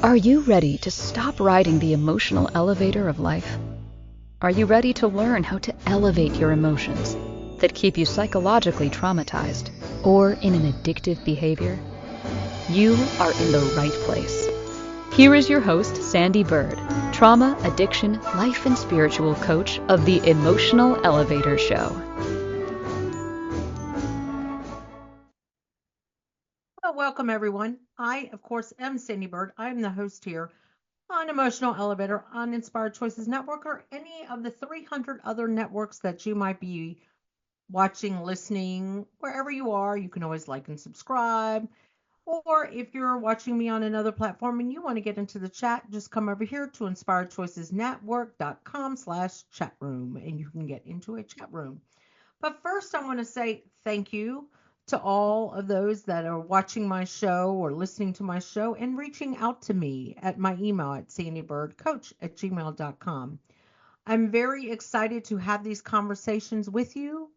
Are you ready to stop riding the emotional elevator of life? Are you ready to learn how to elevate your emotions that keep you psychologically traumatized or in an addictive behavior? You are in the right place. Here is your host, Sandee Byrd, trauma, addiction, life, and spiritual coach of the Emotional Elevator Show. Well, welcome everyone. I, of course, am Sandee Byrd. I am the host here on Emotional Elevator on Inspired Choices Network or any of the 300 other networks that you might be watching, listening, wherever you are. You can always like and subscribe. Or if you're watching me on another platform and you want to get into the chat, just come over here to inspiredchoicesnetwork.com/chat room and you can get into a chat room. But first, I want to say thank you to all of those that are watching my show or listening to my show and reaching out to me at my email at sandeebirdcoach@gmail.com. I'm very excited to have these conversations with you,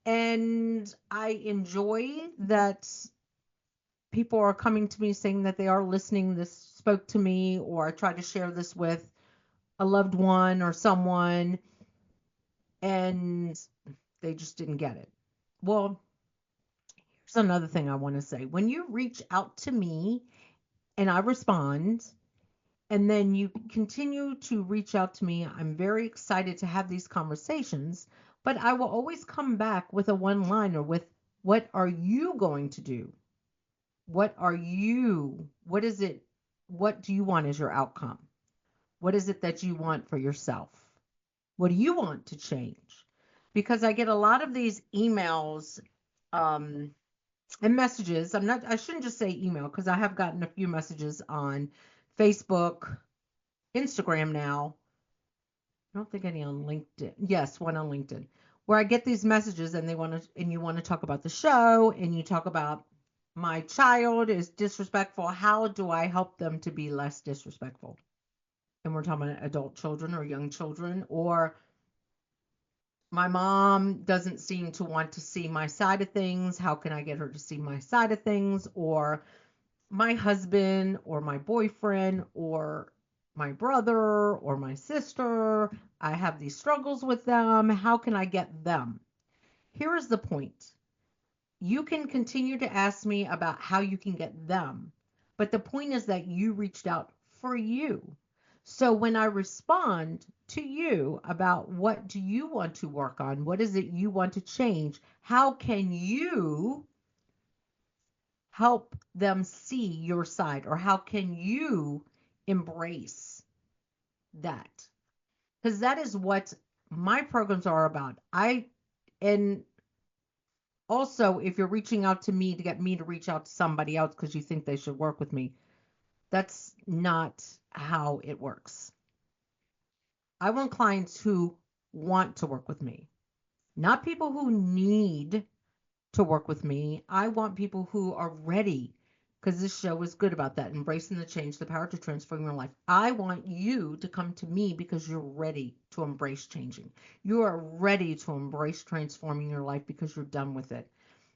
and I enjoy that people are coming to me saying that they are listening. This spoke to me, or I tried to share this with a loved one or someone, and they just didn't get it. Well, here's another thing I want to say. When you reach out to me and I respond, and then you continue to reach out to me, I'm very excited to have these conversations, but I will always come back with a one-liner with, what are you going to do? What is it, what do you want as your outcome? What is it that you want for yourself? What do you want to change? Because I get a lot of these emails, um, and messages. I shouldn't just say email because I have gotten a few messages on Facebook, Instagram now. I don't think any on LinkedIn. Yes, one on LinkedIn, where I get these messages and you want to talk about the show and you talk about my child is disrespectful. How do I help them to be less disrespectful? And we're talking about adult children or young children, or my mom doesn't seem to want to see my side of things. How can I get her to see my side of things? Or my husband or my boyfriend or my brother or my sister, I have these struggles with them. How can I get them? Here is the point. You can continue to ask me about how you can get them, but the point is that you reached out for you. So when I respond to you about what do you want to work on, what is it you want to change, how can you help them see your side, or how can you embrace that? Because that is what my programs are about. And also, if you're reaching out to me to get me to reach out to somebody else because you think they should work with me, that's not how it works. I want clients who want to work with me, not people who need to work with me. I want people who are ready, because this show is good about that, embracing the change, the power to transform your life. I want you to come to me because you're ready to embrace changing. You are ready to embrace transforming your life because you're done with it.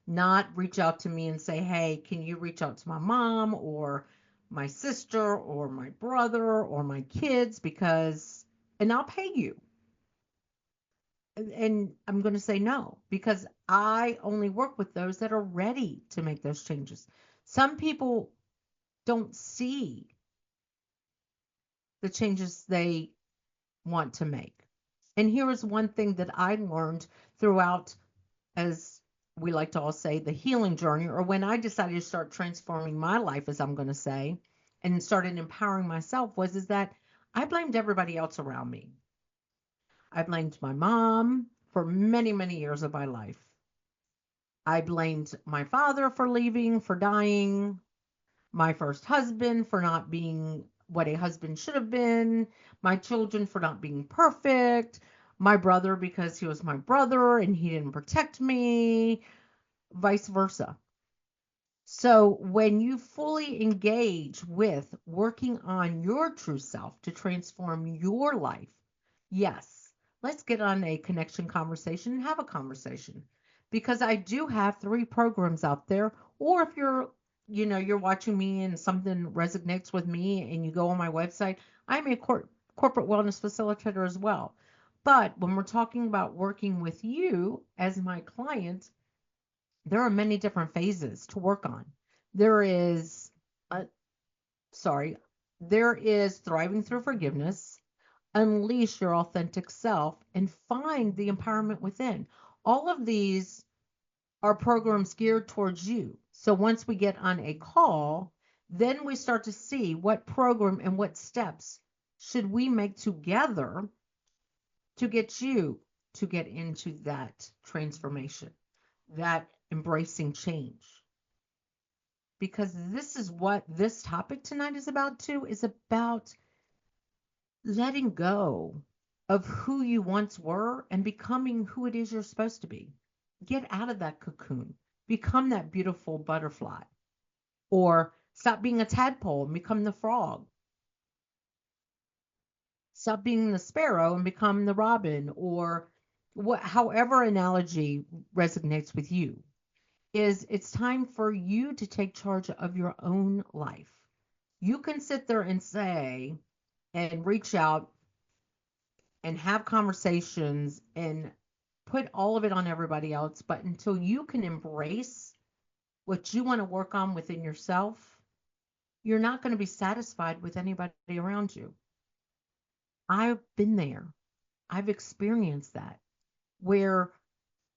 Not reach out to me and say, hey, can you reach out to my mom or my sister or my brother or my kids, and I'll pay you. And I'm going to say no, because I only work with those that are ready to make those changes. Some people don't see the changes they want to make. And here is one thing that I learned throughout, as we like to all say, the healing journey, or when I decided to start transforming my life, as I'm going to say, and started empowering myself, is that I blamed everybody else around me. I blamed my mom for many, many years of my life. I blamed my father for leaving, for dying, my first husband for not being what a husband should have been, my children for not being perfect, my brother because he was my brother and he didn't protect me, vice versa. So when you fully engage with working on your true self to transform your life, yes, let's get on a connection conversation and have a conversation. Because I do have 3 programs out there, or if you're you're watching me and something resonates with me and you go on my website, I'm a corporate wellness facilitator as well. But when we're talking about working with you as my client, there are many different phases to work on. There is, uh, sorry, there is thriving through forgiveness, unleash your authentic self, and find the empowerment within. All of these are programs geared towards you. So once we get on a call, then we start to see what program and what steps should we make together to get you to get into that transformation, that embracing change. Because this is what this topic tonight is about too, is about letting go of who you once were and becoming who it is you're supposed to be. Get out of that cocoon. Become that beautiful butterfly. Or stop being a tadpole and become the frog. Stop being the sparrow and become the robin, or however analogy resonates with you. It's time for you to take charge of your own life. You can sit there and say and reach out and have conversations and put all of it on everybody else, but until you can embrace what you want to work on within yourself, you're not going to be satisfied with anybody around you. I've been there. I've experienced that where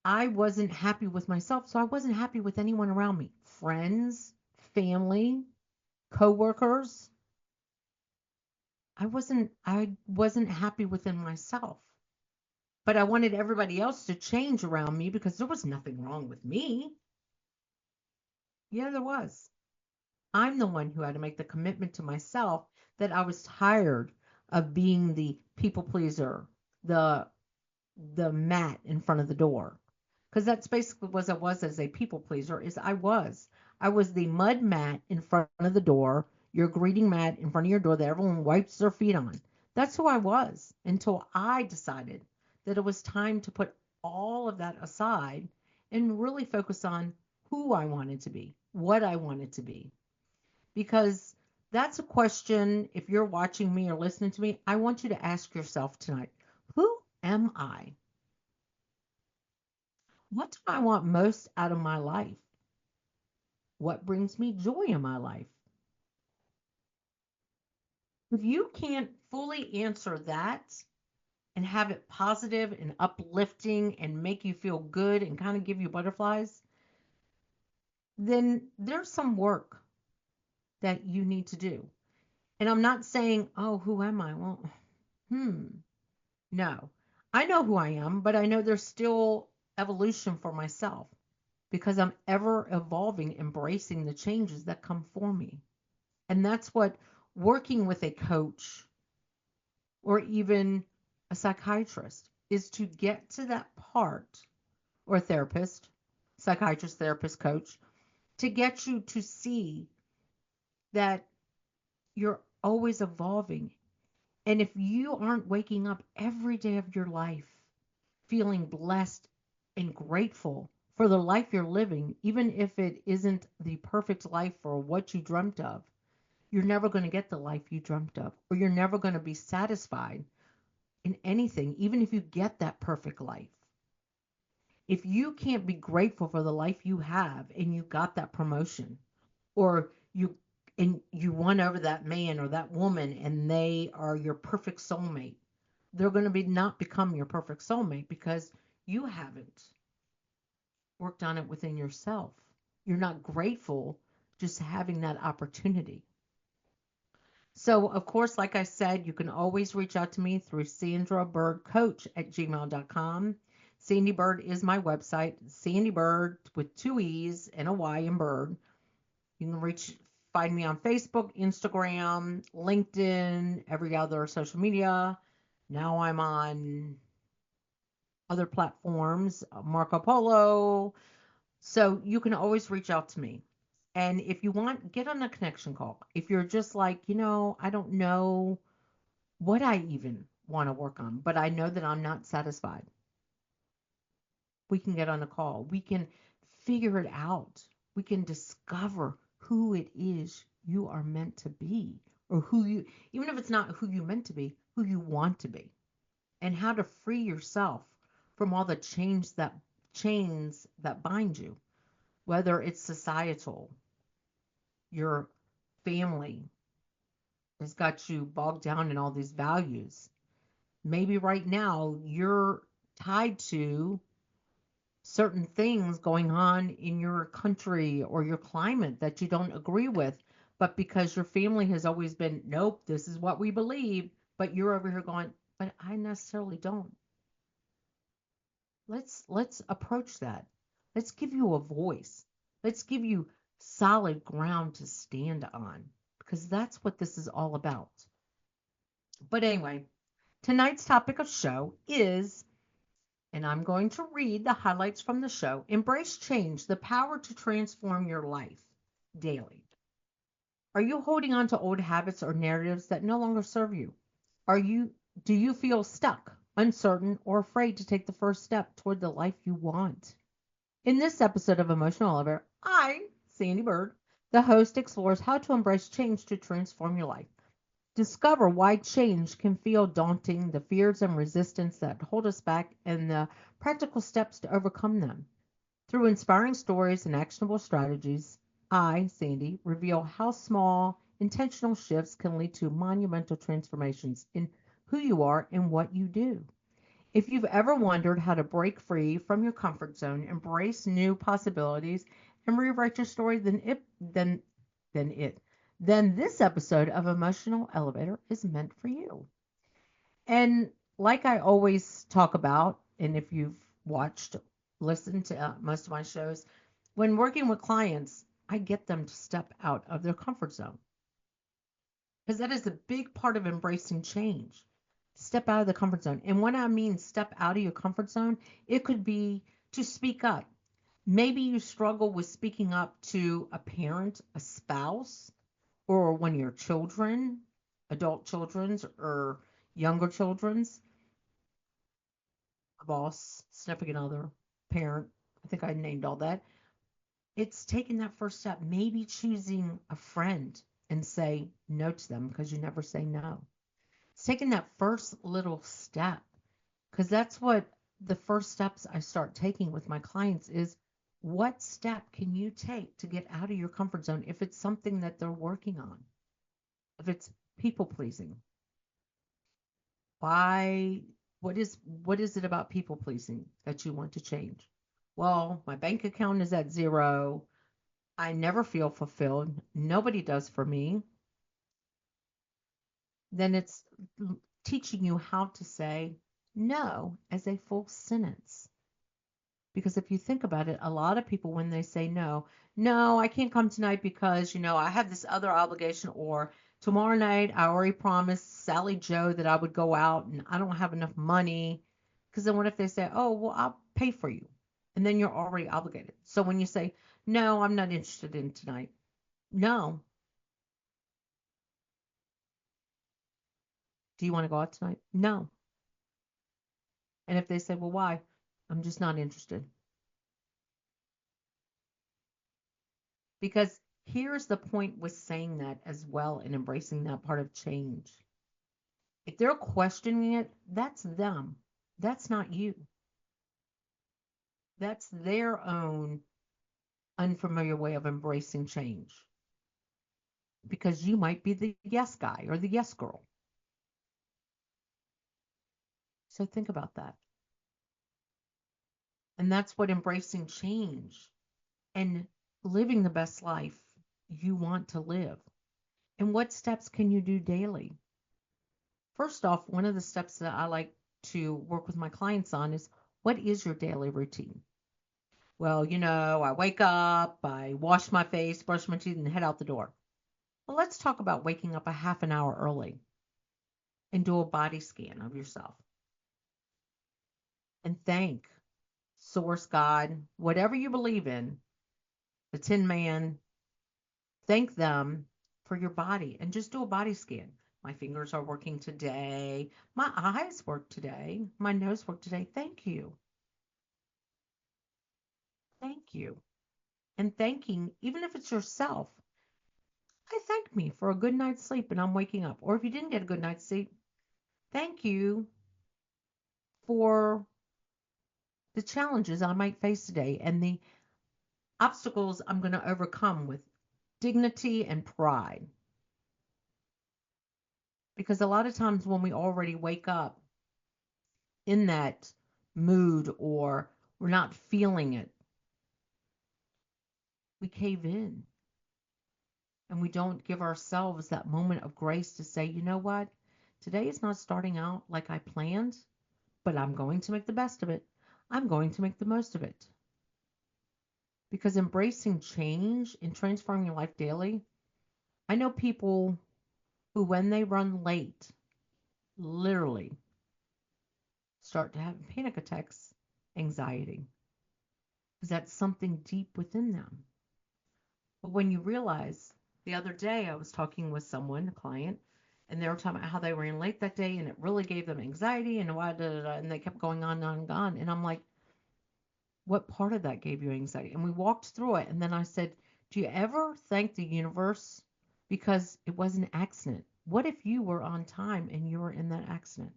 I wasn't happy with myself, so I wasn't happy with anyone around me. Friends, family, coworkers. I wasn't happy within myself. But I wanted everybody else to change around me because there was nothing wrong with me. Yeah, there was. I'm the one who had to make the commitment to myself that I was tired of being the people pleaser, the the mat in front of the door. Because that's basically what I was as a people pleaser, is I was the mud mat in front of the door, your greeting mat in front of your door that everyone wipes their feet on. That's who I was until I decided that it was time to put all of that aside and really focus on who I wanted to be, what I wanted to be. Because that's a question, if you're watching me or listening to me, I want you to ask yourself tonight, who am I? What do I want most out of my life? What brings me joy in my life? If you can't fully answer that and have it positive and uplifting and make you feel good and kind of give you butterflies, then there's some work that you need to do. And I'm not saying, oh, who am I? Well, hmm, no. I know who I am, but I know there's still evolution for myself because I'm ever evolving, embracing the changes that come for me. And that's what working with a coach or even a psychiatrist is, to get to that part, or a therapist, psychiatrist, therapist, coach, to get you to see that you're always evolving. And if you aren't waking up every day of your life feeling blessed and grateful for the life you're living, even if it isn't the perfect life for what you dreamt of, you're never going to get the life you dreamt of, or you're never going to be satisfied in anything, even if you get that perfect life. If you can't be grateful for the life you have and you got that promotion, or you won over that man or that woman and they are your perfect soulmate, they're going to be not become your perfect soulmate because you haven't worked on it within yourself. You're not grateful just having that opportunity. So, of course, like I said, you can always reach out to me through sandeebyrdcoach@gmail.com. Sandee Byrd is my website. Sandee Byrd with two E's and a Y in Bird. You can find me on Facebook, Instagram, LinkedIn, every other social media. Now I'm on other platforms, Marco Polo. So you can always reach out to me. And if you want, get on a connection call. If you're just like, I don't know what I even want to work on, but I know that I'm not satisfied, we can get on a call. We can figure it out. We can discover who it is you are meant to be, or even if it's not who you meant to be, who you want to be, and how to free yourself from all the chains that bind you, whether it's societal, your family has got you bogged down in all these values. Maybe right now you're tied to certain things going on in your country or your climate that you don't agree with, but because your family has always been, nope, this is what we believe, but you're over here going, but I necessarily don't. Let's approach that. Let's give you a voice. Let's give you solid ground to stand on, because that's what this is all about. But anyway, tonight's topic of show is, and I'm going to read the highlights from the show: embrace change, the power to transform your life daily. Are you holding on to old habits or narratives that no longer serve you? Are you Do you feel stuck, uncertain, or afraid to take the first step toward the life you want? In this episode of Emotional Elevator, I, Sandee Byrd, the host, explores how to embrace change to transform your life. Discover why change can feel daunting, the fears and resistance that hold us back, and the practical steps to overcome them. Through inspiring stories and actionable strategies, I, Sandee, reveal how small, intentional shifts can lead to monumental transformations in who you are and what you do. If you've ever wondered how to break free from your comfort zone, embrace new possibilities, and rewrite your story, then this episode of Emotional Elevator is meant for you. And like I always talk about, and if you've listened to most of my shows, when working with clients, I get them to step out of their comfort zone, because that is a big part of embracing change. Step out of the comfort zone. And when I mean step out of your comfort zone, it could be to speak up. Maybe you struggle with speaking up to a parent, a spouse, or one of your children, adult children's or younger children's, a boss, significant other, parent. I think I named all that. It's taking that first step, maybe choosing a friend and say no to them because you never say no. It's taking that first little step, because that's what the first steps I start taking with my clients is, what step can you take to get out of your comfort zone if it's something that they're working on? If it's people pleasing, why what is it about people pleasing that you want to change? Well, my bank account is at zero. I never feel fulfilled. Nobody does for me. Then it's teaching you how to say no as a full sentence. Because if you think about it, a lot of people, when they say no, no, I can't come tonight because, I have this other obligation, or tomorrow night I already promised Sally Joe that I would go out and I don't have enough money. Because then what if they say, oh, well, I'll pay for you? And then you're already obligated. So when you say, no, I'm not interested in tonight. No. Do you want to go out tonight? No. And if they say, well, why? I'm just not interested. Because here's the point with saying that as well and embracing that part of change. If they're questioning it, that's them. That's not you. That's their own unfamiliar way of embracing change. Because you might be the yes guy or the yes girl. So think about that. And that's what embracing change and living the best life you want to live. And what steps can you do daily? First off, one of the steps that I like to work with my clients on is, what is your daily routine? Well, I wake up, I wash my face, brush my teeth, and head out the door. Well, let's talk about waking up a half an hour early and do a body scan of yourself and thank Source, God, whatever you believe in, the Tin Man, thank them for your body and just do a body scan. My fingers are working today. My eyes work today. My nose worked today. Thank you. Thank you. And thanking, even if it's yourself, thank me for a good night's sleep and I'm waking up. Or if you didn't get a good night's sleep, thank you for the challenges I might face today and the obstacles I'm going to overcome with dignity and pride. Because a lot of times when we already wake up in that mood or we're not feeling it, we cave in and we don't give ourselves that moment of grace to say, you know what? Today is not starting out like I planned, but I'm going to make the best of it. I'm going to make the most of it. Because embracing change and transforming your life daily, I know people who, when they run late, literally start to have panic attacks, anxiety, because that's something deep within them. But when you realize, the other day I was talking with someone, a client, and they were talking about how they ran late that day and it really gave them anxiety and and they kept going on and on and on. And I'm like, what part of that gave you anxiety? And we walked through it. And then I said, do you ever thank the universe because it was an accident? What if you were on time and you were in that accident?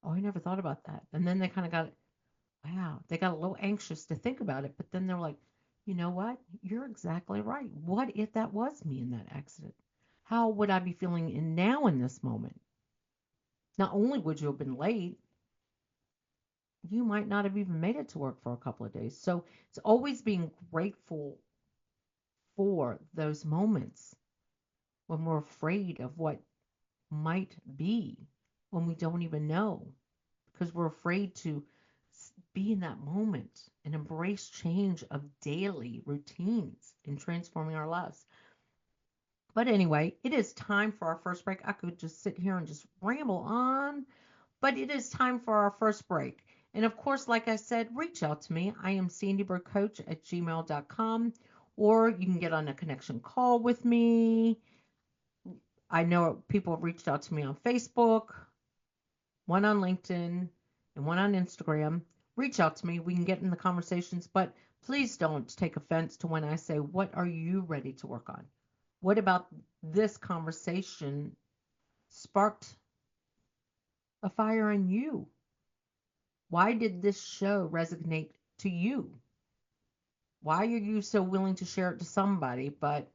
Oh, I never thought about that. And then they kind of got, wow, they got a little anxious to think about it. But then they're like, you know what? You're exactly right. What if that was me in that accident? How would I be feeling now in this moment? Not only would you have been late, you might not have even made it to work for a couple of days. So it's always being grateful for those moments when we're afraid of what might be, when we don't even know, because we're afraid to be in that moment and embrace change of daily routines and transforming our lives. But anyway, it is time for our first break. I could just sit here and just ramble on, but it is time for our first break. And of course, like I said, reach out to me. I am sandeebirdcoach@gmail.com, or you can get on a connection call with me. I know people have reached out to me on Facebook, one on LinkedIn, and one on Instagram. Reach out to me. We can get in the conversations, but please don't take offense to when I say, what are you ready to work on? What about this conversation sparked a fire in you? Why did this show resonate to you? Why are you so willing to share it to somebody, but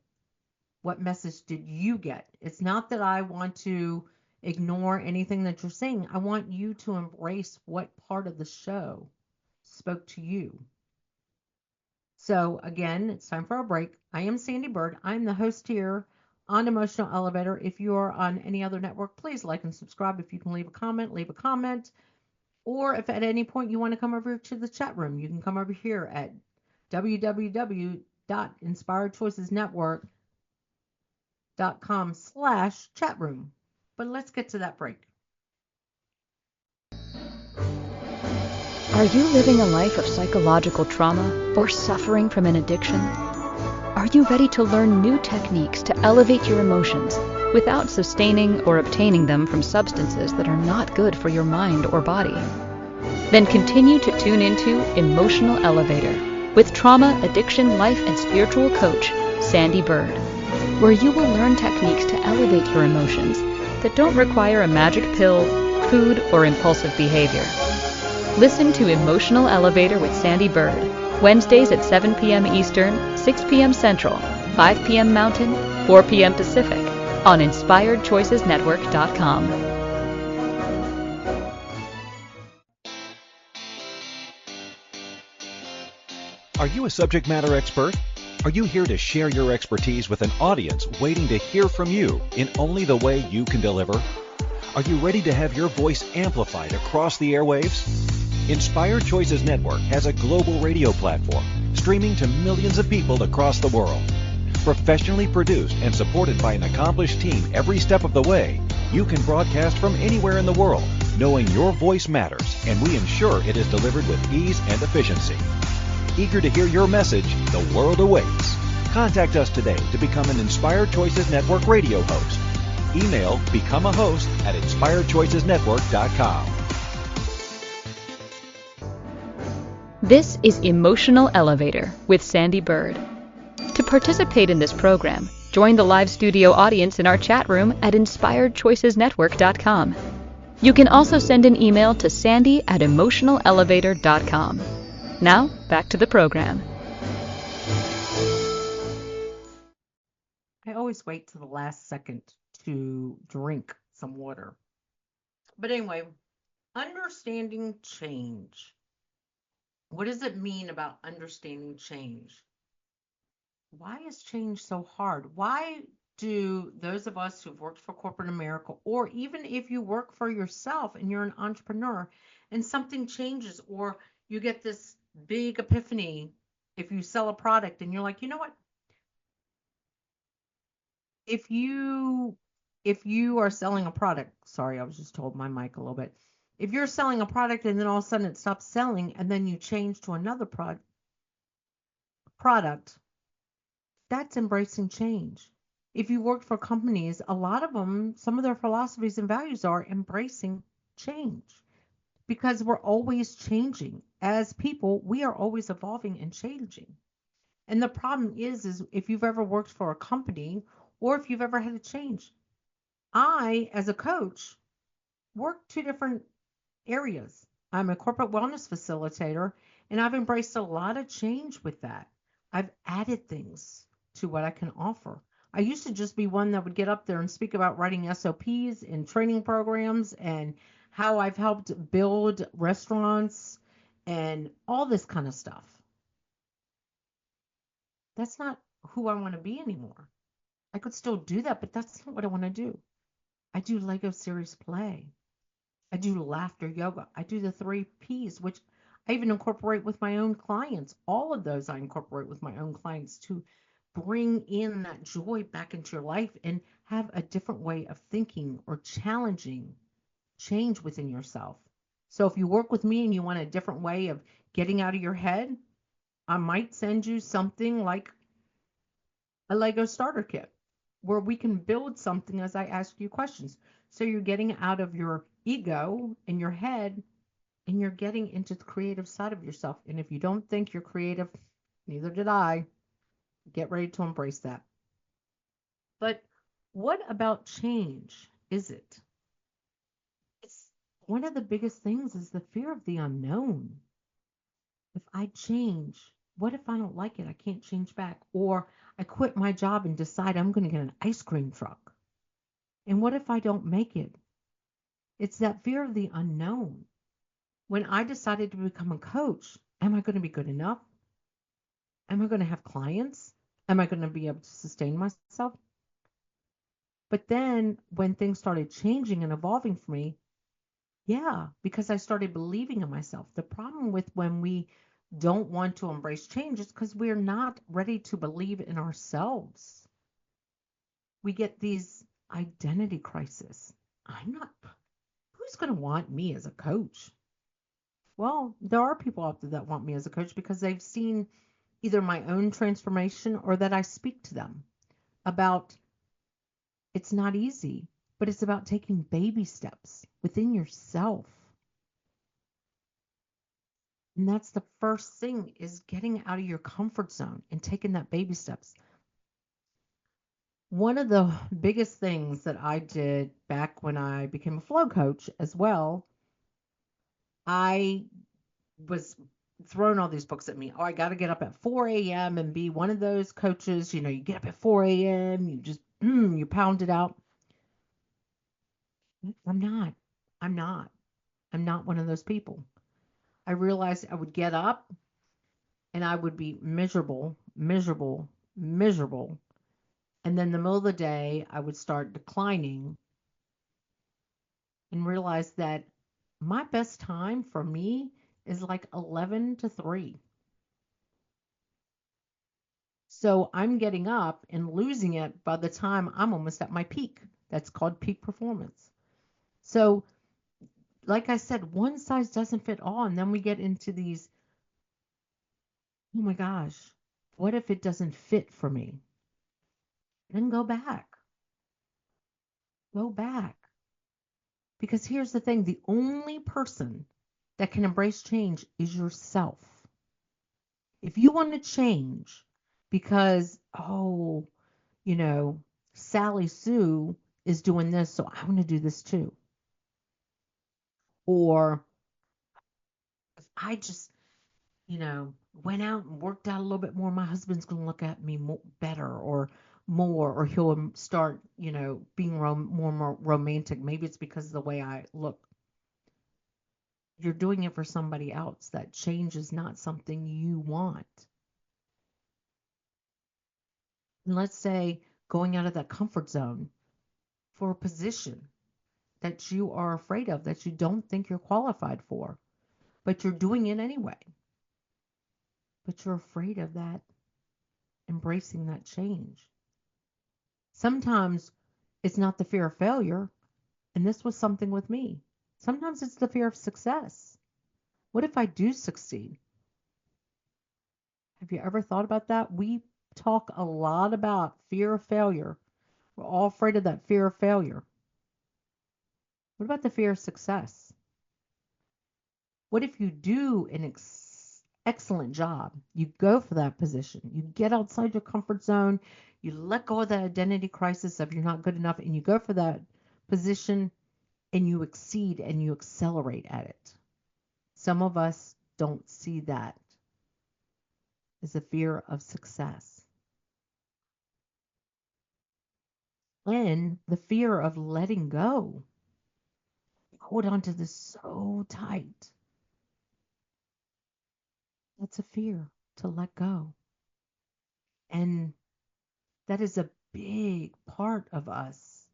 what message did you get? It's not that I want to ignore anything that you're saying. I want you to embrace what part of the show spoke to you. So again, it's time for a break. I am Sandee Byrd. I'm the host here on Emotional Elevator. If you are on any other network, please like and subscribe. If you can leave a comment, leave a comment. Or if at any point you want to come over to the chat room, you can come over here at www.inspiredchoicesnetwork.com/chat room. But let's get to that break. Are you living a life of psychological trauma or suffering from an addiction? Are you ready to learn new techniques to elevate your emotions without sustaining or obtaining them from substances that are not good for your mind or body? Then continue to tune into Emotional Elevator with trauma, addiction, life, and spiritual coach, Sandee Byrd, where you will learn techniques to elevate your emotions that don't require a magic pill, food, or impulsive behavior. Listen to Emotional Elevator with Sandee Byrd, Wednesdays at 7 p.m. Eastern, 6 p.m. Central, 5 p.m. Mountain, 4 p.m. Pacific, on InspiredChoicesNetwork.com. Are you a subject matter expert? Are you here to share your expertise with an audience waiting to hear from you in only the way you can deliver? Are you ready to have your voice amplified across the airwaves? Inspired Choices Network has a global radio platform streaming to millions of people across the world. Professionally produced and supported by an accomplished team every step of the way, you can broadcast from anywhere in the world, knowing your voice matters, and we ensure it is delivered with ease and efficiency. Eager to hear your message, the world awaits. Contact us today to become an Inspired Choices Network radio host. Email become a host at inspiredchoicesnetwork.com. This is Emotional Elevator with Sandee Byrd. To participate in this program, Join the live studio audience in our chat room at inspiredchoicesnetwork.com. You can also send an email to sandy@emotionalelevator.com. Now, back to the program. I always wait to the last second to drink some water. But anyway, understanding change. What does it mean about understanding change? Why is change so hard? Why do those of us who've worked for corporate America, or even if you work for yourself and you're an entrepreneur and something changes, or you get this big epiphany if you sell a product and you're like, you know what? If you are selling a product, sorry, I was just told my mic a little bit. If you're selling a product and then all of a sudden it stops selling and then you change to another product, that's embracing change. If you work for companies, a lot of them, some of their philosophies and values are embracing change because we're always changing. As people, we are always evolving and changing. And the problem is if you've ever worked for a company or if you've ever had to change. I, as a coach, work two different areas. I'm a corporate wellness facilitator, and I've embraced a lot of change with that. I've added things to what I can offer. I used to just be one that would get up there and speak about writing SOPs and training programs and how I've helped build restaurants and all this kind of stuff. That's not who I want to be anymore. I could still do that, but that's not what I want to do. I do Lego series play. I do laughter yoga. I do the 3 Ps, which I even incorporate with my own clients. All of those I incorporate with my own clients to bring in that joy back into your life and have a different way of thinking or challenging change within yourself. So if you work with me and you want a different way of getting out of your head, I might send you something like a Lego starter kit where we can build something as I ask you questions. So you're getting out of your ego in your head and you're getting into the creative side of yourself. And if you don't think you're creative, neither did I. Get ready to embrace that. But what about change is it? It's one of the biggest things is the fear of the unknown. If I change, what if I don't like it? I can't change back. Or I quit my job and decide I'm going to get an ice cream truck. And what if I don't make it? It's that fear of the unknown. When I decided to become a coach, am I going to be good enough? Am I going to have clients? Am I going to be able to sustain myself? But then when things started changing and evolving for me, yeah, because I started believing in myself. The problem with when we don't want to embrace change is because we're not ready to believe in ourselves. We get these identity crises. Who's going to want me as a coach? Well, there are people out there that want me as a coach because they've seen either my own transformation or that I speak to them about it's not easy, but it's about taking baby steps within yourself. And that's the first thing is getting out of your comfort zone and taking that baby steps. One of the biggest things that I did back when I became a flow coach as well, I was throwing all these books at me. Oh, I got to get up at 4 a.m. and be one of those coaches. You know, you get up at 4 a.m., you just, you pound it out. I'm not. I'm not. I'm not one of those people. I realized I would get up and I would be miserable, miserable, miserable. And then in the middle of the day, I would start declining and realize that my best time for me is like 11 to 3. So I'm getting up and losing it by the time I'm almost at my peak. That's called peak performance. So, like I said, one size doesn't fit all. And then we get into these, oh my gosh, what if it doesn't fit for me? Then go back. Go back. Because here's the thing, the only person that can embrace change is yourself. If you want to change because, oh, you know, Sally Sue is doing this, so I'm going to do this too. Or if I just, went out and worked out a little bit more, my husband's going to look at me better or more, or he'll start, being more romantic. Maybe it's because of the way I look. You're doing it for somebody else. That change is not something you want. And let's say going out of that comfort zone for a position that you are afraid of, that you don't think you're qualified for, but you're doing it anyway. But you're afraid of that, embracing that change. Sometimes it's not the fear of failure, and this was something with me. Sometimes it's the fear of success. What if I do succeed? Have you ever thought about that? We talk a lot about fear of failure. We're all afraid of that fear of failure. What about the fear of success? What if you do an excellent job? You go for that position. You get outside your comfort zone. You let go of that identity crisis of you're not good enough, and you go for that position and you exceed and you accelerate at it. Some of us don't see that as a fear of success. And the fear of letting go. Hold on to this so tight. That's a fear, to let go. And that is a big part of us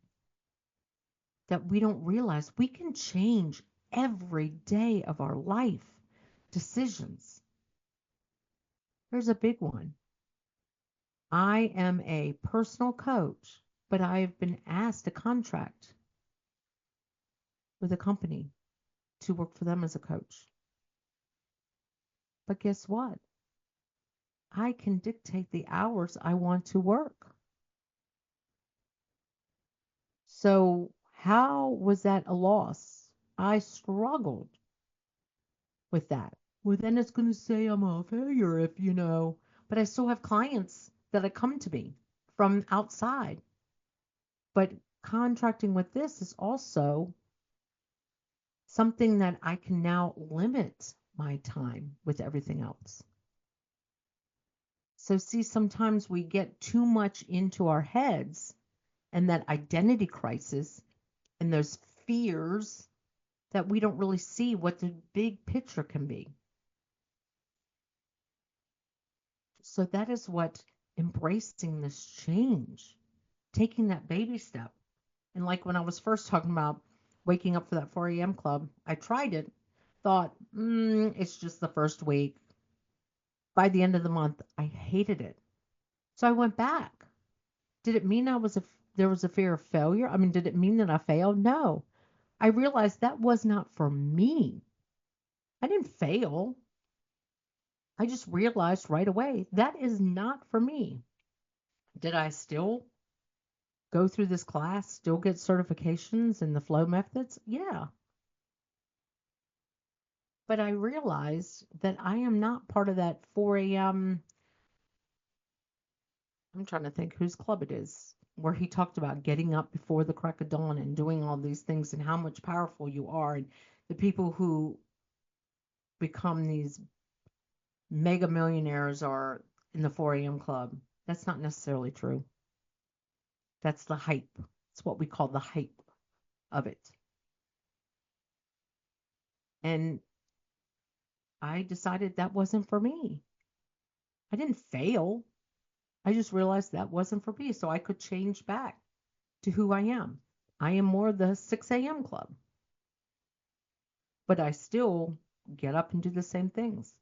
that we don't realize. We can change every day of our life decisions. Here's a big one. I am a personal coach, but I have been asked to contract with a company to work for them as a coach. But guess what? I can dictate the hours I want to work. So how was that a loss? I struggled with that. Well, then it's going to say I'm a failure if, but I still have clients that come to me from outside. But contracting with this is also something that I can now limit my time with everything else. So see, sometimes we get too much into our heads and that identity crisis and those fears that we don't really see what the big picture can be. So that is what embracing this change, taking that baby step. And like when I was first talking about waking up for that 4 a.m. club, I tried it, thought, it's just the first week. By the end of the month, I hated it. So I went back. Did it mean there was a fear of failure? I mean, did it mean that I failed? No. I realized that was not for me. I didn't fail. I just realized right away that is not for me. Did I still go through this class, still get certifications in the flow methods? Yeah. But I realized that I am not part of that 4 a.m. I'm trying to think whose club it is, where he talked about getting up before the crack of dawn and doing all these things and how much powerful you are. And the people who become these mega millionaires are in the 4 a.m. club. That's not necessarily true. That's the hype. It's what we call the hype of it. And I decided that wasn't for me. I didn't fail. I just realized that wasn't for me. So I could change back to who I am. I am more the 6 a.m. club. But I still get up and do the same things.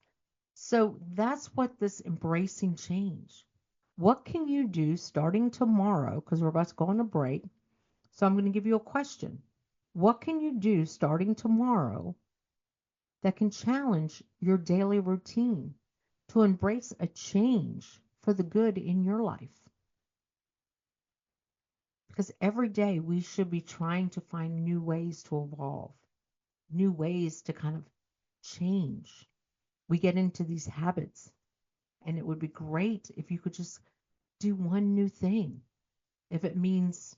So that's what this embracing change. What can you do starting tomorrow? Because we're about to go on a break. So I'm going to give you a question. What can you do starting tomorrow that can challenge your daily routine to embrace a change for the good in your life? Because every day we should be trying to find new ways to evolve, new ways to kind of change. We get into these habits, and it would be great if you could just do one new thing. If it means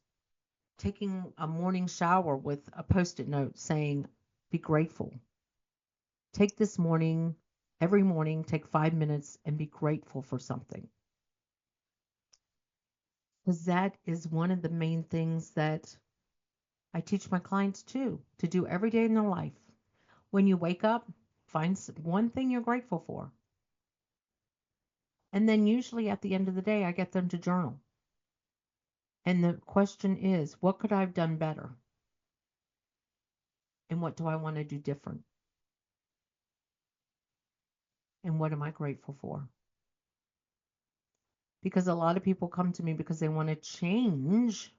taking a morning shower with a Post-it note saying, be grateful. Take this morning, every morning, take 5 minutes and be grateful for something. Because that is one of the main things that I teach my clients too, to do every day in their life. When you wake up, find one thing you're grateful for. And then usually at the end of the day, I get them to journal. And the question is, what could I have done better? And what do I want to do different? And what am I grateful for? Because a lot of people come to me because they want to change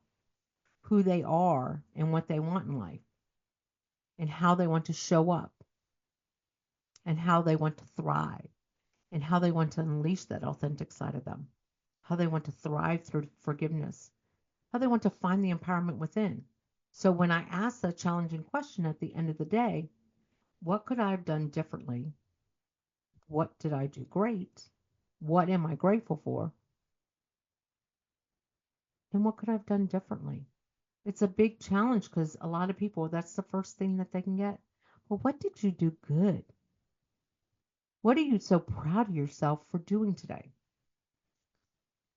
who they are and what they want in life and how they want to show up and how they want to thrive and how they want to unleash that authentic side of them, how they want to thrive through forgiveness, how they want to find the empowerment within. So when I ask that challenging question at the end of the day, what could I have done differently? What did I do great? What am I grateful for? And what could I have done differently? It's a big challenge because a lot of people, that's the first thing that they can get. Well, what did you do good? What are you so proud of yourself for doing today?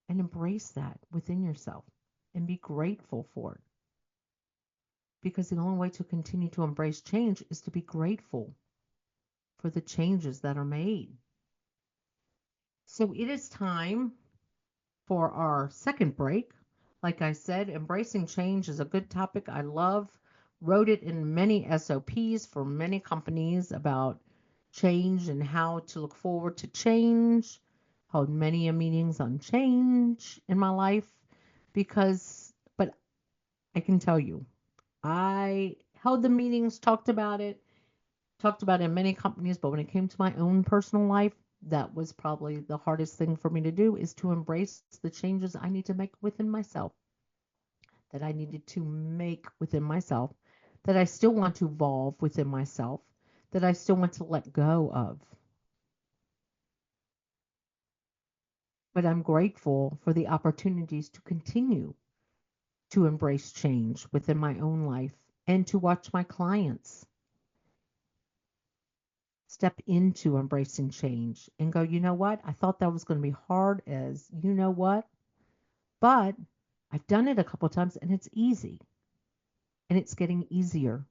And embrace that within yourself and be grateful for it. Because the only way to continue to embrace change is to be grateful for the changes that are made. So it is time for our second break. Like I said, embracing change is a good topic I love. Wrote it in many SOPs for many companies about change and how to look forward to change. Held many meetings on change in my life but I can tell you, I held the meetings, talked about it in many companies, but when it came to my own personal life, that was probably the hardest thing for me to do, is to embrace the changes I need to make within myself, that I needed to make within myself, that I still want to evolve within myself, that I still want to let go of. But I'm grateful for the opportunities to continue to embrace change within my own life and to watch my clients step into embracing change and go, you know what? I thought that was going to be hard as you know what, but I've done it a couple of times and it's easy and it's getting easier.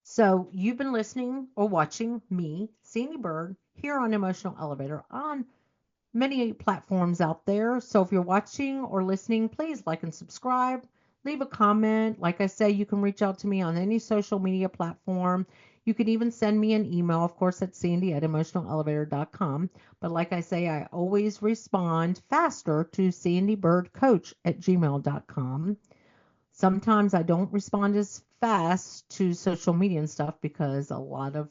So you've been listening or watching me, Sandee Byrd, here on Emotional Elevator on many platforms out there. So if you're watching or listening, please like and subscribe. Leave a comment. Like I say, you can reach out to me on any social media platform. You can even send me an email, of course, at sandy@emotionalelevator.com. But like I say, I always respond faster to sandeebirdcoach@gmail.com. Sometimes I don't respond as fast to social media and stuff because a lot of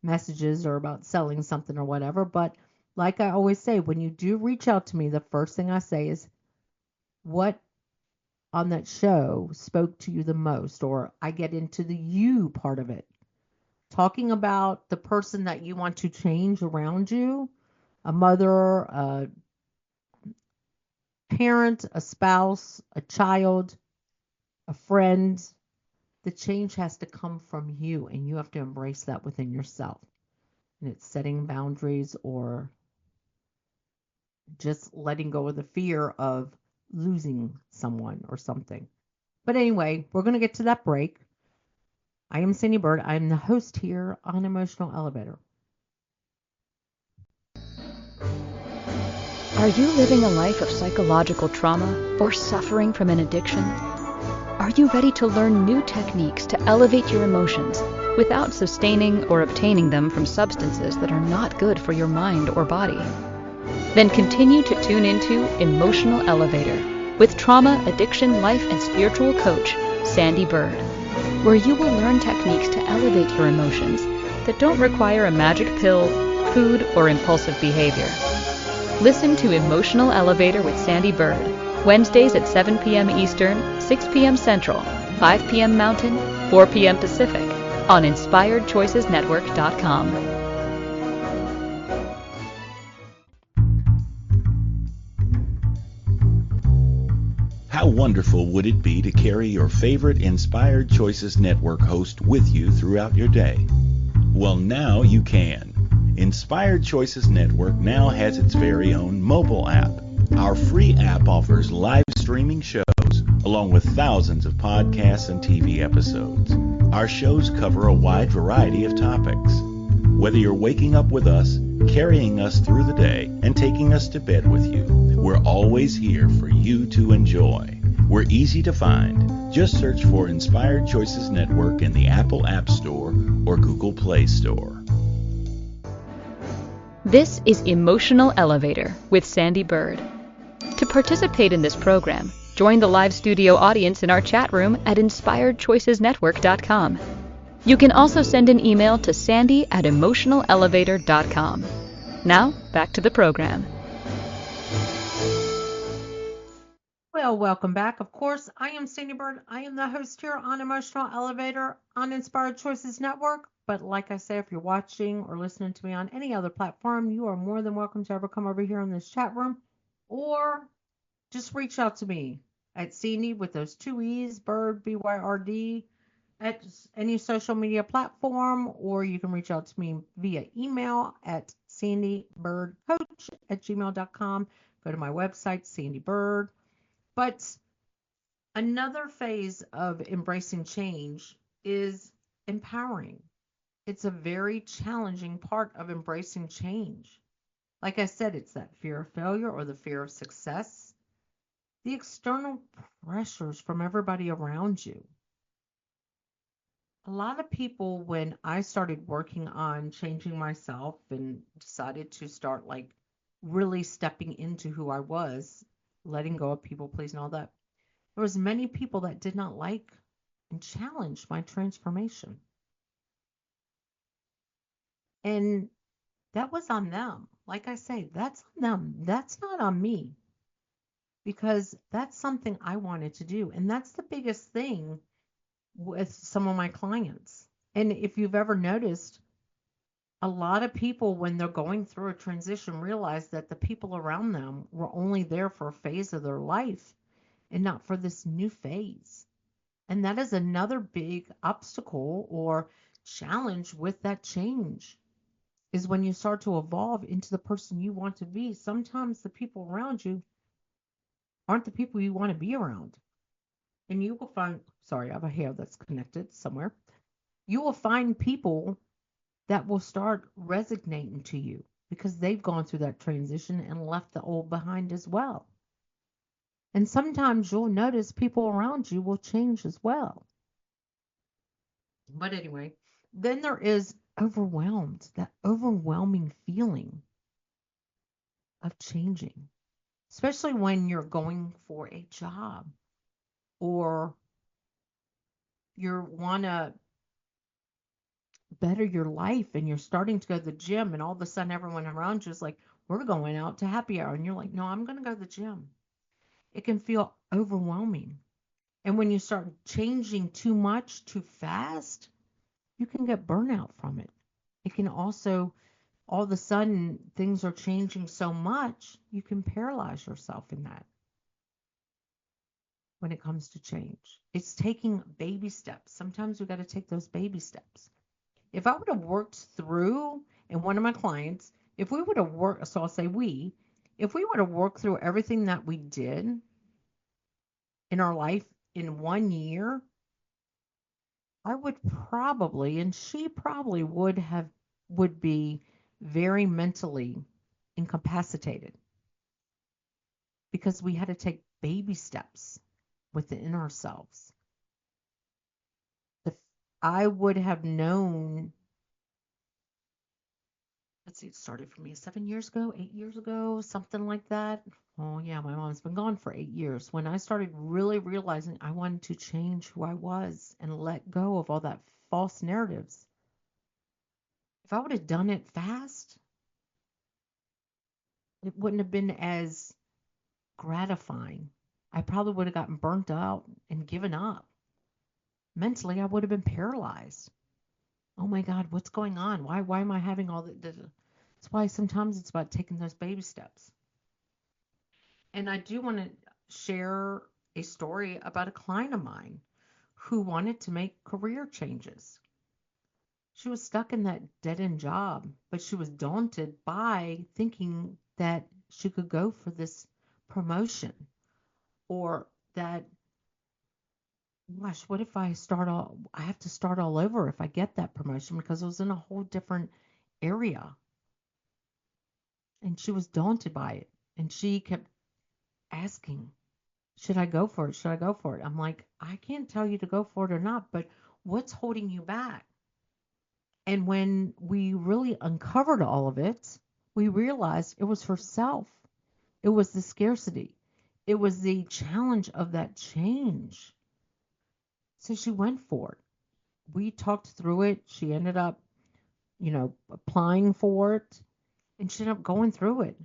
messages are about selling something or whatever. But like I always say, when you do reach out to me, the first thing I say is, what on that show spoke to you the most? Or I get into the you part of it, talking about the person that you want to change around you, a mother, a parent, a spouse, a child, a friend. The change has to come from you, and you have to embrace that within yourself. And it's setting boundaries or just letting go of the fear of losing someone or something. But anyway, we're going to get to that break. I am Sandee Byrd. I'm the host here on Emotional Elevator. Are you living a life of psychological trauma or suffering from an addiction? Are you ready to learn new techniques to elevate your emotions without sustaining or obtaining them from substances that are not good for your mind or body? Then continue to tune into Emotional Elevator with trauma, addiction, life, and spiritual coach, Sandee Byrd, where you will learn techniques to elevate your emotions that don't require a magic pill, food, or impulsive behavior. Listen to Emotional Elevator with Sandee Byrd, Wednesdays at 7 p.m. Eastern, 6 p.m. Central, 5 p.m. Mountain, 4 p.m. Pacific, on InspiredChoicesNetwork.com. How wonderful would it be to carry your favorite Inspired Choices Network host with you throughout your day? Well, now you can. Inspired Choices Network now has its very own mobile app. Our free app offers live streaming shows along with thousands of podcasts and TV episodes. Our shows cover a wide variety of topics. Whether you're waking up with us, carrying us through the day, and taking us to bed with you, we're always here for you to enjoy. We're easy to find. Just search for Inspired Choices Network in the Apple App Store or Google Play Store. This is Emotional Elevator with Sandee Byrd. To participate in this program, join the live studio audience in our chat room at inspiredchoicesnetwork.com. You can also send an email to sandy@emotionalelevator.com. Now, back to the program. Well, welcome back. Of course, I am Sandee Byrd. I am the host here on Emotional Elevator on Inspired Choices Network. But like I say, if you're watching or listening to me on any other platform, you are more than welcome to ever come over here in this chat room or just reach out to me at Sandee with those two E's, Byrd, B-Y-R-D, at any social media platform, or you can reach out to me via email at sandeebyrdcoach@gmail.com. Go to my website, Sandee Byrd. But another phase of embracing change is empowering. It's a very challenging part of embracing change. Like I said, it's that fear of failure or the fear of success, the external pressures from everybody around you. A lot of people, when I started working on changing myself and decided to start like really stepping into who I was, letting go of people please and all that, there was many people that did not like and challenge my transformation. And that was on them. Like I say, that's on them. That's not on me. Because that's something I wanted to do. And that's the biggest thing with some of my clients. And if you've ever noticed, a lot of people, when they're going through a transition, realize that the people around them were only there for a phase of their life and not for this new phase. And that is another big obstacle or challenge with that change, is when you start to evolve into the person you want to be. Sometimes the people around you aren't the people you want to be around. And you will find, sorry, I have a hair that's connected somewhere. You will find people that will start resonating to you because they've gone through that transition and left the old behind as well. And sometimes you'll notice people around you will change as well. But anyway, then there is overwhelmed, that overwhelming feeling of changing, especially when you're going for a job or you want to better your life and you're starting to go to the gym and all of a sudden everyone around you is like, we're going out to happy hour. And you're like, no, I'm going to go to the gym. It can feel overwhelming. And when you start changing too much, too fast, you can get burnout from it. It can also, all of a sudden, things are changing so much, you can paralyze yourself in that when it comes to change. It's taking baby steps. Sometimes we got to take those baby steps. If I would have worked through, and one of my clients, if we would have worked, so I'll say we, if we would have worked through everything that we did in our life in 1 year, I would probably, and she probably would be very mentally incapacitated because we had to take baby steps within ourselves. I would have known, let's see, it started for me 7 years ago, 8 years ago, something like that. Oh yeah, my mom's been gone for 8 years. When I started really realizing I wanted to change who I was and let go of all that false narratives. If I would have done it fast, it wouldn't have been as gratifying. I probably would have gotten burnt out and given up. Mentally, I would have been paralyzed. Oh my God, what's going on? Why am I having all the That's why sometimes it's about taking those baby steps. And I do want to share a story about a client of mine who wanted to make career changes. She was stuck in that dead end job, but she was daunted by thinking that she could go for this promotion, or that, gosh, what if I have to start all over if I get that promotion, because it was in a whole different area. And she was daunted by it. And she kept asking, should I go for it? Should I go for it? I'm like, I can't tell you to go for it or not, but what's holding you back? And when we really uncovered all of it, we realized it was herself. It was the scarcity. It was the challenge of that change. So she went for it. We talked through it. She ended up, applying for it, and she ended up going through it.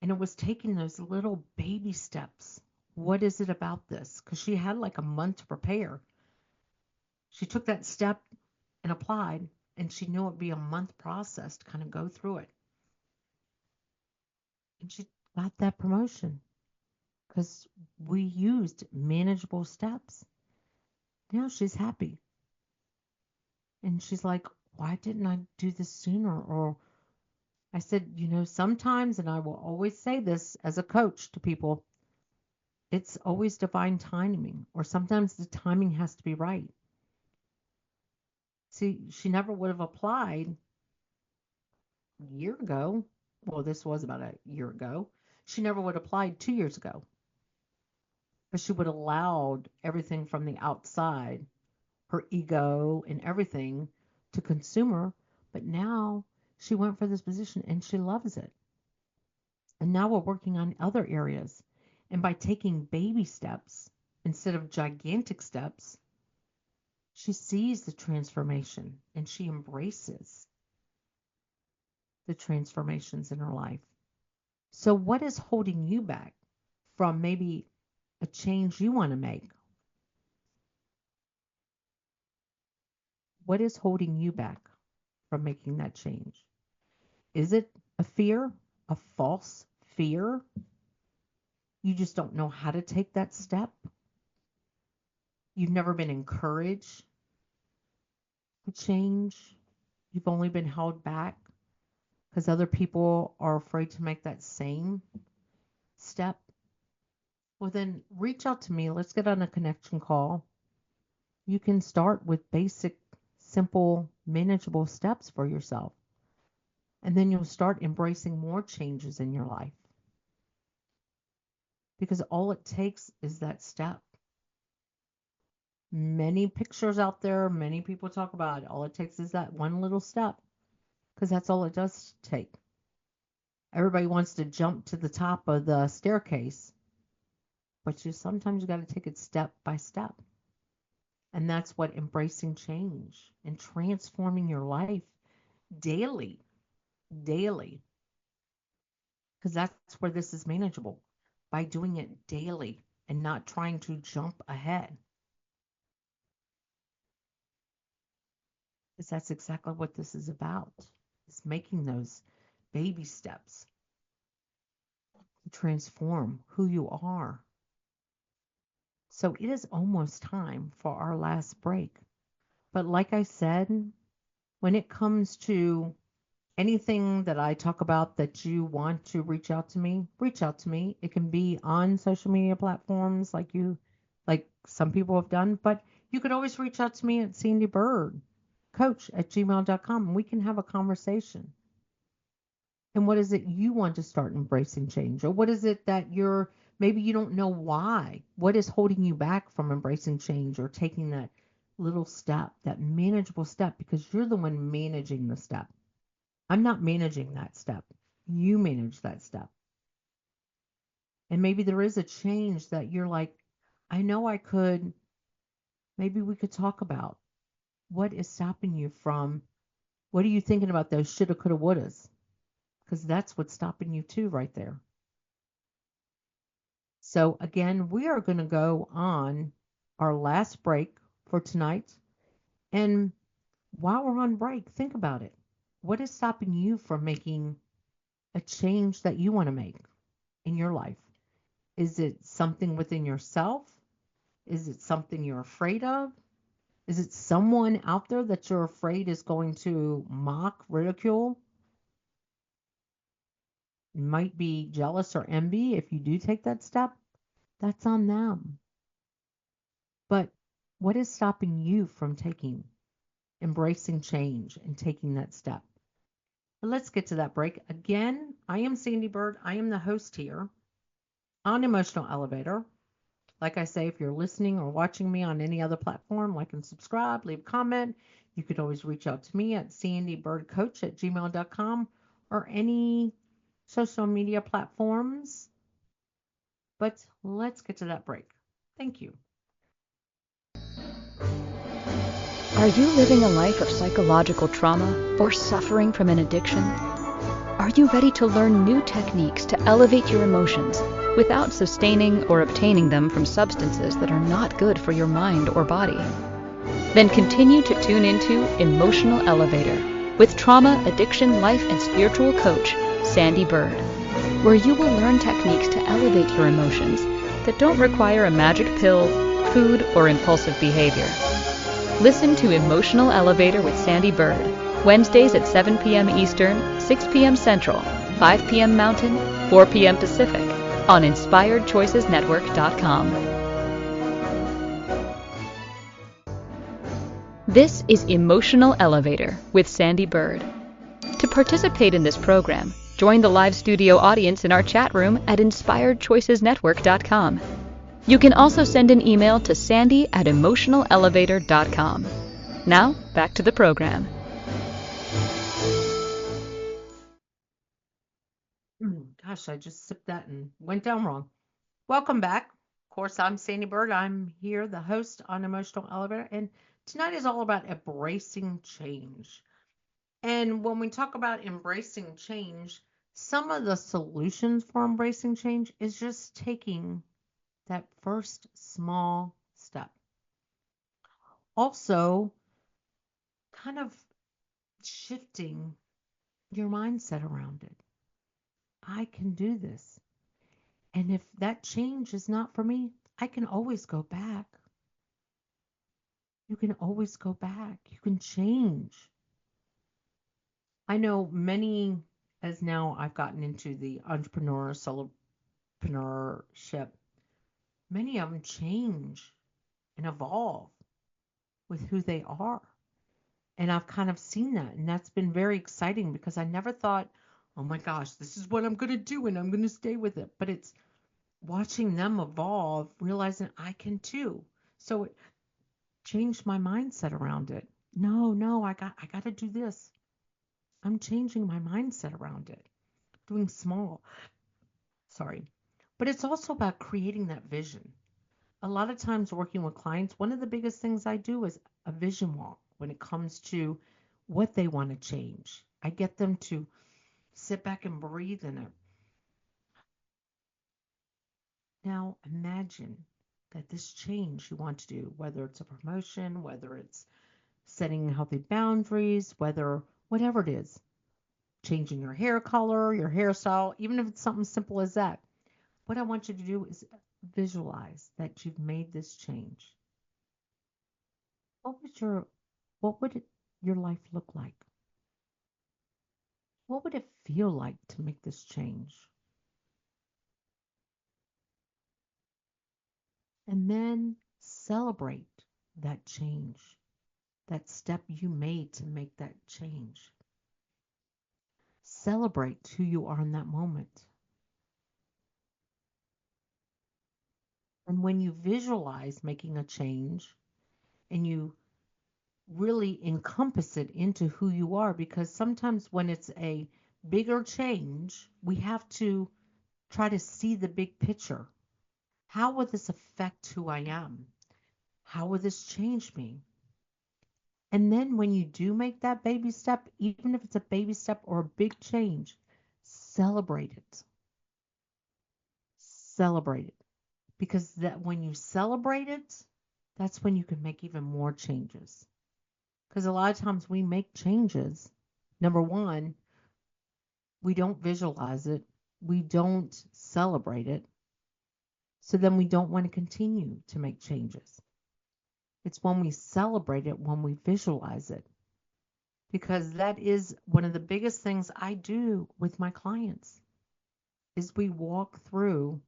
And it was taking those little baby steps. What is it about this? Because she had like a month to prepare. She took that step and applied, and she knew it'd be a month process to kind of go through it. And she got that promotion because we used manageable steps. Now she's happy. And she's like, why didn't I do this sooner? Or I said, sometimes, and I will always say this as a coach to people, it's always divine timing, or sometimes the timing has to be right. See, she never would have applied a year ago. Well, this was about a year ago. She never would have applied 2 years ago. But she would have allowed everything from the outside, her ego and everything, to consume her. But now she went for this position and she loves it. And now we're working on other areas. And by taking baby steps instead of gigantic steps, she sees the transformation and she embraces the transformations in her life. So what is holding you back from maybe a change you want to make? What is holding you back from making that change? Is it a fear, a false fear? You just don't know how to take that step? You've never been encouraged to change? You've only been held back because other people are afraid to make that same step? Well, then reach out to me. Let's get on a connection call. You can start with basic, simple, manageable steps for yourself. And then you'll start embracing more changes in your life. Because all it takes is that step. Many pictures out there, many people talk about it. All it takes is that one little step. Because that's all it does take. Everybody wants to jump to the top of the staircase. But sometimes you got to take it step by step. And that's what embracing change and transforming your life daily. Because that's where this is manageable, by doing it daily and not trying to jump ahead. Because that's exactly what this is about, is making those baby steps to transform who you are. So it is almost time for our last break. But like I said, when it comes to anything that I talk about that you want to reach out to me, reach out to me. It can be on social media platforms like some people have done, but you could always reach out to me at Sandee Byrd, coach@gmail.com, and we can have a conversation. And what is it you want to start embracing change? Or what is it that maybe you don't know why? What is holding you back from embracing change or taking that little step, that manageable step, because you're the one managing the step. I'm not managing that step. You manage that step. And maybe there is a change that you're like, I know I could, maybe we could talk about. What is stopping you from, what are you thinking about those shoulda, coulda, wouldas? Because that's what's stopping you too right there. So again, we are going to go on our last break for tonight. And while we're on break, think about it. What is stopping you from making a change that you want to make in your life? Is it something within yourself? Is it something you're afraid of? Is it someone out there that you're afraid is going to mock, ridicule? Might be jealous or envy if you do take that step. That's on them. But what is stopping you from embracing change and taking that step? But let's get to that break. Again, I am Sandee Byrd. I am the host here on Emotional Elevator. Like I say, if you're listening or watching me on any other platform, like and subscribe, leave a comment. You could always reach out to me at sandeebirdcoach@gmail.com or any social media platforms. But let's get to that break. Thank you. Are you living a life of psychological trauma or suffering from an addiction? Are you ready to learn new techniques to elevate your emotions without sustaining or obtaining them from substances that are not good for your mind or body? Then continue to tune into Emotional Elevator with trauma, addiction, life, and spiritual coach, Sandee Byrd, where you will learn techniques to elevate your emotions that don't require a magic pill, food, or impulsive behavior. Listen to Emotional Elevator with Sandee Byrd, Wednesdays at 7 p.m. Eastern, 6 p.m. Central, 5 p.m. Mountain, 4 p.m. Pacific, on InspiredChoicesNetwork.com. This is Emotional Elevator with Sandee Byrd. To participate in this program, join the live studio audience in our chat room at InspiredChoicesNetwork.com. You can also send an email to sandy@emotionalelevator.com. Now, back to the program. Gosh, I just sipped that and went down wrong. Welcome back. Of course, I'm Sandee Byrd. I'm here, the host on Emotional Elevator, and tonight is all about embracing change. And when we talk about embracing change, some of the solutions for embracing change is just taking that first small step. Also, kind of shifting your mindset around it. I can do this. And if that change is not for me, I can always go back. You can always go back. You can change. I know many, as now I've gotten into the solopreneurship, many of them change and evolve with who they are. And I've kind of seen that. And that's been very exciting because I never thought, oh my gosh, this is what I'm going to do and I'm going to stay with it. But it's watching them evolve, realizing I can too. So it changed my mindset around it. No, I got to do this. I'm changing my mindset around it. Doing small. Sorry. But it's also about creating that vision. A lot of times working with clients, one of the biggest things I do is a vision walk when it comes to what they want to change. I get them to sit back and breathe in it. Now imagine that this change you want to do, whether it's a promotion, whether it's setting healthy boundaries, whatever it is, changing your hair color, your hairstyle, even if it's something simple as that. What I want you to do is visualize that you've made this change. What would your life look like? What would it feel like to make this change? And then celebrate that change, that step you made to make that change. Celebrate who you are in that moment. And when you visualize making a change and you really encompass it into who you are, because sometimes when it's a bigger change, we have to try to see the big picture. How will this affect who I am? How will this change me? And then when you do make that baby step, even if it's a baby step or a big change, celebrate it. Celebrate it. Because that when you celebrate it, that's when you can make even more changes. Because a lot of times we make changes. Number one, we don't visualize it. We don't celebrate it. So then we don't want to continue to make changes. It's when we celebrate it, when we visualize it. Because that is one of the biggest things I do with my clients is we walk through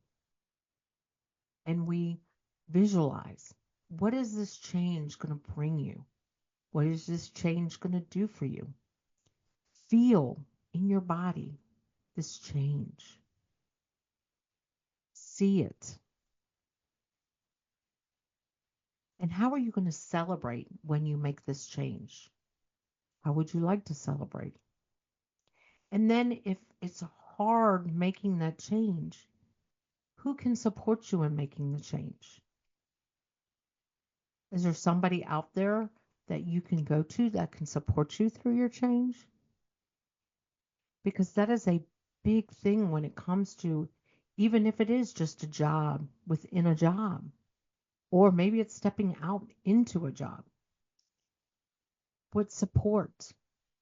and we visualize. What is this change going to bring you? What is this change going to do for you? Feel in your body this change. See it. And how are you going to celebrate when you make this change? How would you like to celebrate? And then if it's hard making that change, who can support you in making the change? Is there somebody out there that you can go to that can support you through your change? Because that is a big thing when it comes to, even if it is just a job within a job, or maybe it's stepping out into a job. What support?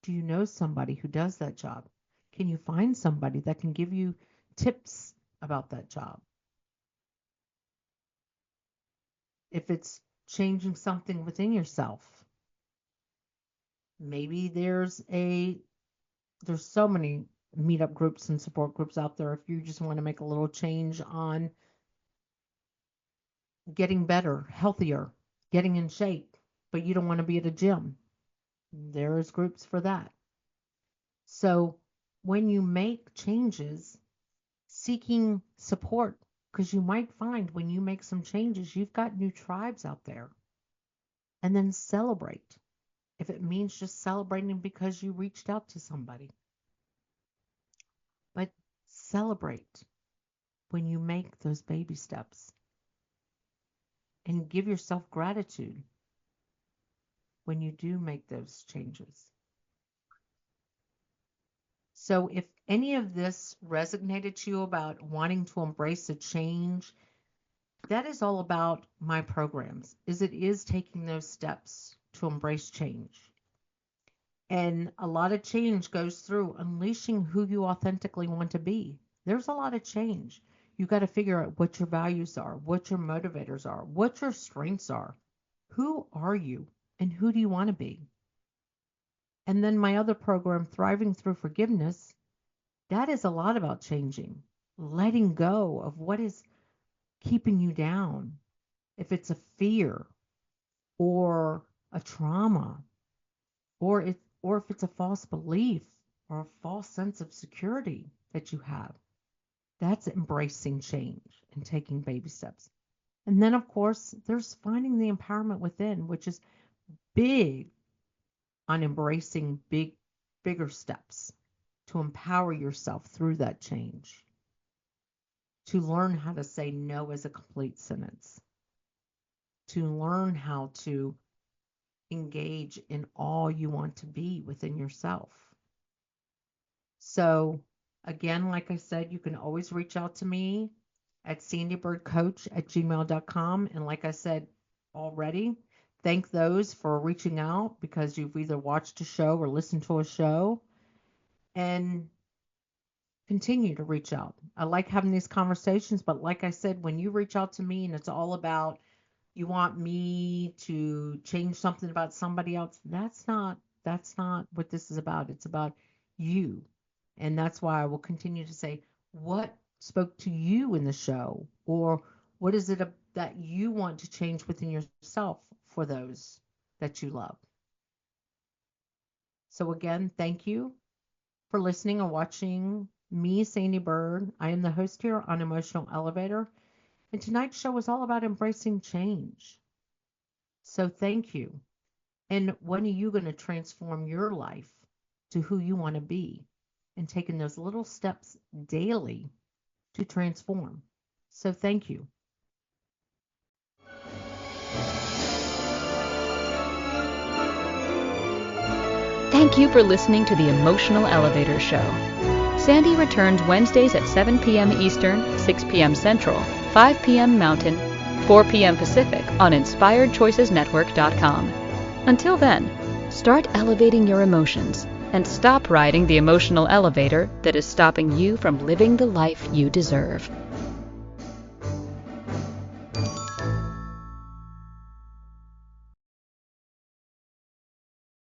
Do you know somebody who does that job? Can you find somebody that can give you tips about that job? If it's changing something within yourself, maybe there's so many meetup groups and support groups out there. If you just want to make a little change on getting better, healthier, getting in shape, but you don't want to be at a gym, there's groups for that. So when you make changes, seeking support, because you might find when you make some changes, you've got new tribes out there. And then celebrate. If it means just celebrating because you reached out to somebody. But celebrate when you make those baby steps. And give yourself gratitude when you do make those changes. So if any of this resonated to you about wanting to embrace a change, that is all about my programs, it is taking those steps to embrace change. And a lot of change goes through unleashing who you authentically want to be. There's a lot of change. You got to figure out what your values are, what your motivators are, what your strengths are. Who are you and who do you want to be? And then my other program, Thriving Through Forgiveness, that is a lot about changing, letting go of what is keeping you down. If it's a fear or a trauma, or if it's a false belief or a false sense of security that you have, that's embracing change and taking baby steps. And then, of course, there's finding the empowerment within, which is big on embracing bigger steps to empower yourself through that change, to learn how to say no as a complete sentence, to learn how to engage in all you want to be within yourself. So again, like I said, you can always reach out to me at sandeebyrdcoach@gmail.com. And like I said already, thank those for reaching out because you've either watched a show or listened to a show, and continue to reach out. I like having these conversations, but like I said, when you reach out to me and it's all about you want me to change something about somebody else, that's not what this is about. It's about you. And that's why I will continue to say, what spoke to you in the show? Or what is it that you want to change within yourself for those that you love? So again, thank you for listening or watching me, Sandee Byrd. I am the host here on Emotional Elevator. And tonight's show was all about embracing change. So thank you. And when are you going to transform your life to who you want to be and taking those little steps daily to transform? So thank you. Thank you for listening to the Emotional Elevator Show. Sandee returns Wednesdays at 7 p.m. Eastern, 6 p.m. Central, 5 p.m. Mountain, 4 p.m. Pacific on InspiredChoicesNetwork.com. Until then, start elevating your emotions and stop riding the emotional elevator that is stopping you from living the life you deserve.